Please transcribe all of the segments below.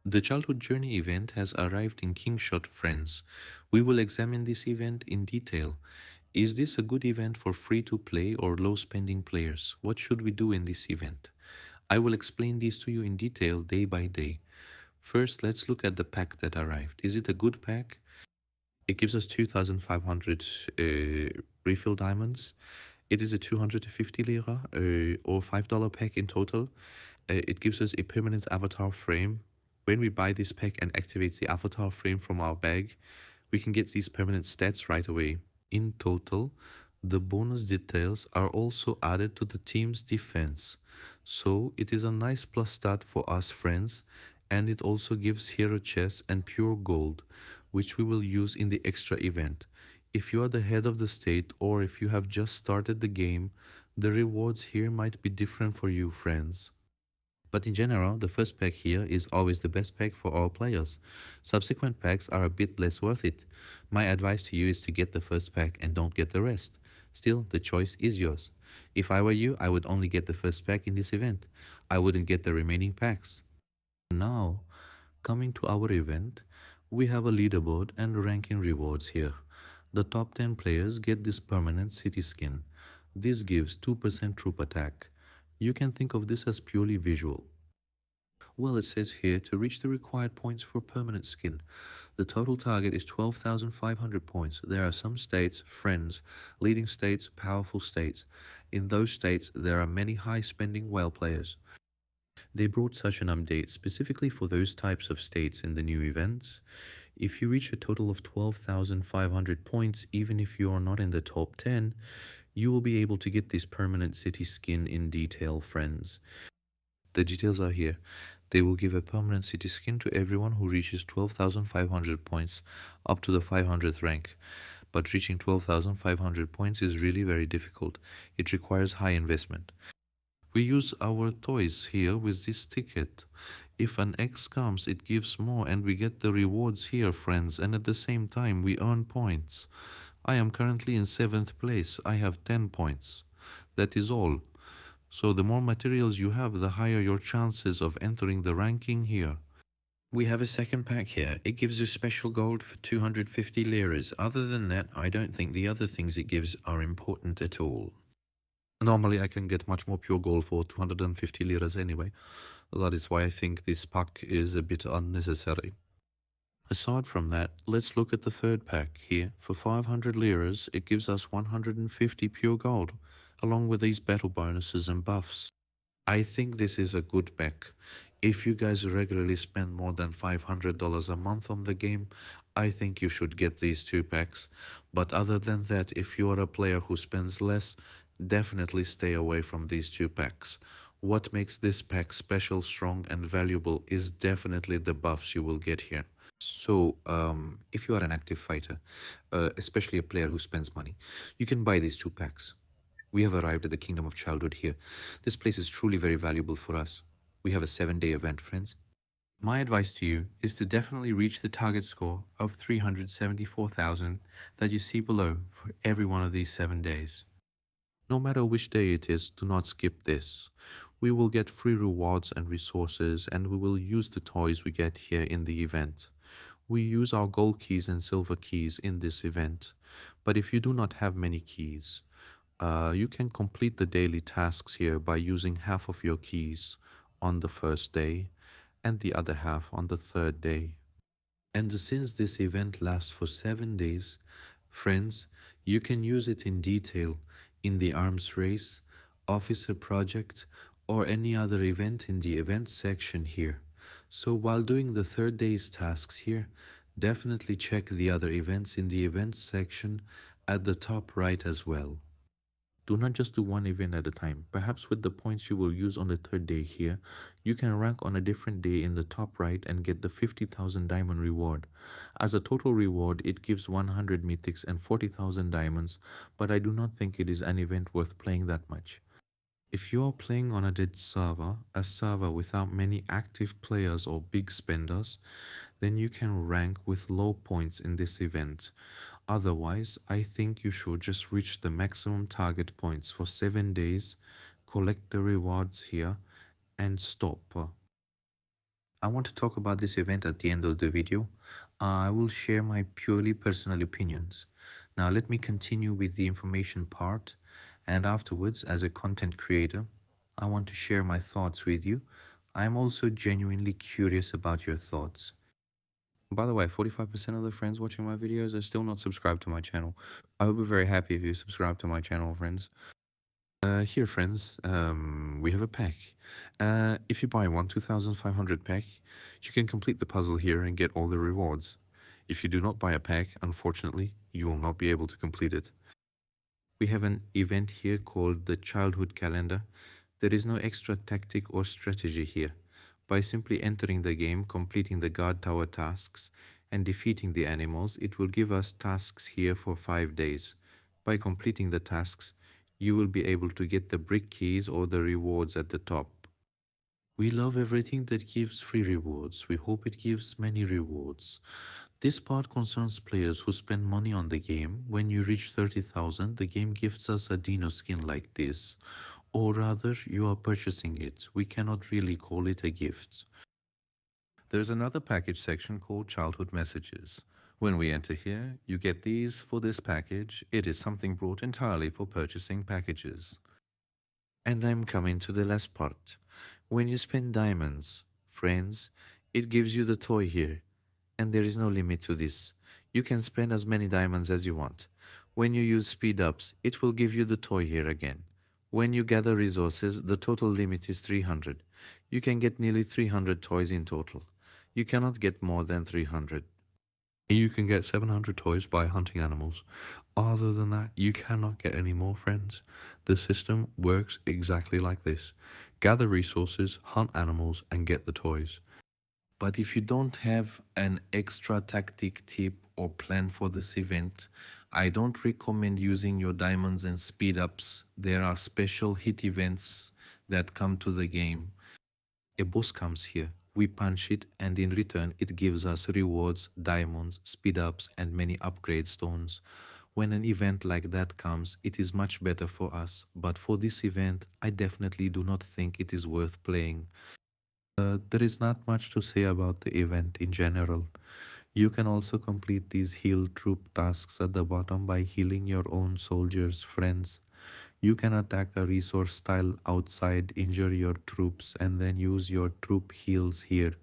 The Childhood Journey event has arrived in Kingshot, friends. We will examine this event in detail. Is this a good event for free-to-play or low-spending players? What should we do in this event? I will explain these to you in detail day by day. First, let's look at the pack that arrived. Is it a good pack? It gives us 2,500 refill diamonds. It is a 250 lira or $5 pack in total. It gives us a permanent avatar frame. When we buy this pack and activates the avatar frame from our bag, we can get these permanent stats right away. In total, the bonus details are also added to the team's defense. So it is a nice plus stat for us friends, and it also gives hero chests and pure gold, which we will use in the extra event. If you are the head of the state or if you have just started the game, the rewards here might be different for you friends. But in general, the first pack here is always the best pack for all players. Subsequent packs are a bit less worth it. My advice to you is to get the first pack and don't get the rest. Still, the choice is yours. If I were you, I would only get the first pack in this event. I wouldn't get the remaining packs. Now, coming to our event, we have a leaderboard and ranking rewards here. The top 10 players get this permanent city skin. This gives 2% troop attack. You can think of this as purely visual. Well, it says here to reach the required points for permanent skin. The total target is 12,500 points. There are some states, friends, leading states, powerful states. In those states, there are many high-spending whale players. They brought such an update specifically for those types of states in the new events. If you reach a total of 12,500 points, even if you are not in the top 10, you will be able to get this permanent city skin in detail, friends. The details are here. They will give a permanent city skin to everyone who reaches 12,500 points up to the 500th rank. But reaching 12,500 points is really very difficult. It requires high investment. We use our toys here with this ticket. If an X comes, it gives more and we get the rewards here, friends, and at the same time we earn points. I am currently in 7th place. I have 10 points. That is all. So the more materials you have, the higher your chances of entering the ranking here. We have a second pack here. It gives us special gold for 250 liras. Other than that, I don't think the other things it gives are important at all. Normally I can get much more pure gold for 250 liras anyway. That is why I think this pack is a bit unnecessary. Aside from that, let's look at the third pack here. For 500 liras, it gives us 150 pure gold, along with these battle bonuses and buffs. I think this is a good pack. If you guys regularly spend more than $500 a month on the game, I think you should get these two packs. But other than that, if you are a player who spends less, definitely stay away from these two packs. What makes this pack special, strong and valuable is definitely the buffs you will get here. So, if you are an active fighter, especially a player who spends money, you can buy these two packs. We have arrived at the Kingdom of Childhood here. This place is truly very valuable for us. We have a 7-day event, friends. My advice to you is to definitely reach the target score of 374,000 that you see below for every one of these 7 days. No matter which day it is, do not skip this. We will get free rewards and resources, and we will use the toys we get here in the event. We use our gold keys and silver keys in this event, but if you do not have many keys, you can complete the daily tasks here by using half of your keys on the first day and the other half on the third day. And since this event lasts for 7 days, friends, you can use it in detail in the arms race, officer project, or any other event in the events section here. So while doing the third day's tasks here, definitely check the other events in the events section at the top right as well. Do not just do one event at a time. Perhaps with the points you will use on the third day here, you can rank on a different day in the top right and get the 50,000 diamond reward. As a total reward, it gives 100 mythics and 40,000 diamonds, but I do not think it is an event worth playing that much. If you are playing on a dead server, a server without many active players or big spenders, then you can rank with low points in this event. Otherwise, I think you should just reach the maximum target points for 7 days, collect the rewards here, and stop. I want to talk about this event at the end of the video. I will share my purely personal opinions. Now let me continue with the information part, and afterwards, as a content creator, I want to share my thoughts with you. I am also genuinely curious about your thoughts. By the way, 45% of the friends watching my videos are still not subscribed to my channel. I would be very happy if you subscribe to my channel, friends. Here, friends, we have a pack. If you buy one 2,500 pack, you can complete the puzzle here and get all the rewards. If you do not buy a pack, unfortunately, you will not be able to complete it. We have an event here called the Childhood Calendar. There is no extra tactic or strategy here. By simply entering the game, completing the guard tower tasks, and defeating the animals, it will give us tasks here for 5 days. By completing the tasks, you will be able to get the brick keys or the rewards at the top. We love everything that gives free rewards. We hope it gives many rewards. This part concerns players who spend money on the game. When you reach 30,000, the game gives us a dino skin like this. Or rather, you are purchasing it. We cannot really call it a gift. There's another package section called Childhood Messages. When we enter here, you get these for this package. It is something brought entirely for purchasing packages. And I'm coming to the last part. When you spend diamonds, friends, it gives you the toy here. And there is no limit to this. You can spend as many diamonds as you want. When you use speed ups, it will give you the toy here again. When you gather resources, the total limit is 300. You can get nearly 300 toys in total. You cannot get more than 300. You can get 700 toys by hunting animals. Other than that, you cannot get any more, friends. The system works exactly like this. Gather resources, hunt animals, and get the toys. But if you don't have an extra tactic, tip, or plan for this event, I don't recommend using your diamonds and speed ups. There are special hit events that come to the game. A boss comes here, we punch it, and in return it gives us rewards, diamonds, speed ups, and many upgrade stones. When an event like that comes, it is much better for us, but for this event, I definitely do not think it is worth playing. There is not much to say about the event in general. You can also complete these heal troop tasks at the bottom by healing your own soldiers, friends. You can attack a resource tile outside, injure your troops, and then use your troop heals here.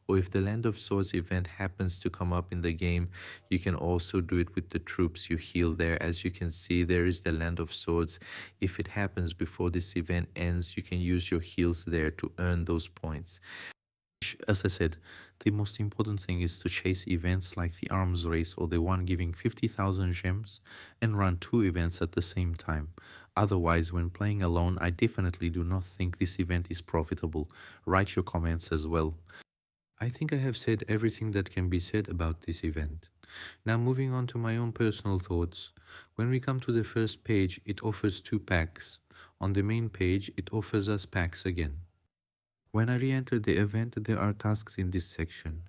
Or if the Land of Swords event happens to come up in the game, you can also do it with the troops you heal there. As you can see, there is the Land of Swords. If it happens before this event ends, you can use your heals there to earn those points. As I said, the most important thing is to chase events like the arms race or the one giving 50,000 gems and run 2 events at the same time. Otherwise, when playing alone, I definitely do not think this event is profitable. Write your comments as well. I think I have said everything that can be said about this event. Now moving on to my own personal thoughts. When we come to the first page, it offers 2 packs. On the main page, it offers us packs again. When I re-enter the event, there are tasks in this section.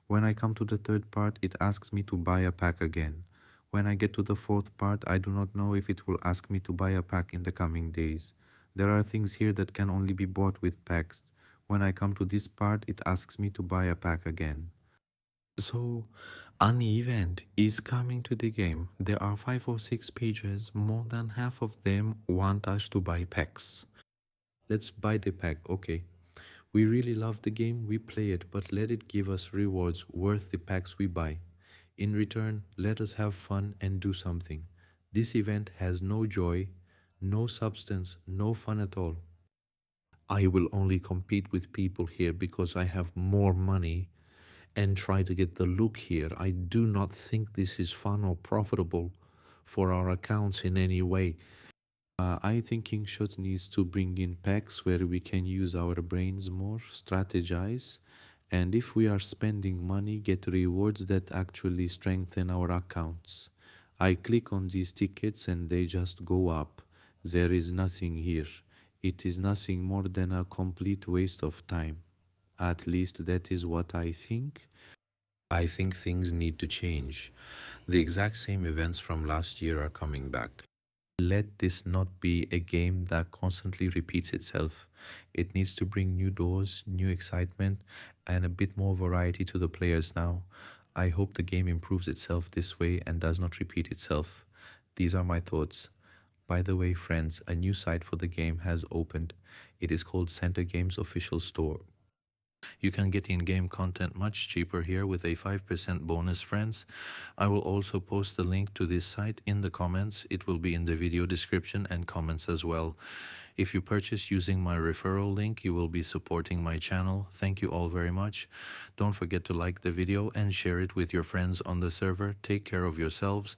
When I come to the third part, it asks me to buy a pack again. When I get to the fourth part, I do not know if it will ask me to buy a pack in the coming days. There are things here that can only be bought with packs. When I come to this part, it asks me to buy a pack again. So, an event is coming to the game. There are 5 or 6 pages. More than half of them want us to buy packs. Let's buy the pack, okay. We really love the game, we play it, but let it give us rewards worth the packs we buy. In return, let us have fun and do something. This event has no joy, no substance, no fun at all. I will only compete with people here because I have more money and try to get the look here. I do not think this is fun or profitable for our accounts in any way. I think Kingshot needs to bring in packs where we can use our brains more, strategize, and if we are spending money, get rewards that actually strengthen our accounts. I click on these tickets and they just go up. There is nothing here. It is nothing more than a complete waste of time. At least that is what I think. I think things need to change. The exact same events from last year are coming back. Let this not be a game that constantly repeats itself. It needs to bring new doors, new excitement, and a bit more variety to the players now. I hope the game improves itself this way and does not repeat itself. These are my thoughts. By the way, friends, a new site for the game has opened. It is called Center Games Official Store. You can get in-game content much cheaper here with a 5% bonus, friends. I will also post the link to this site in the comments. It will be in the video description and comments as well. If you purchase using my referral link, you will be supporting my channel. Thank you all very much. Don't forget to like the video and share it with your friends on the server. Take care of yourselves.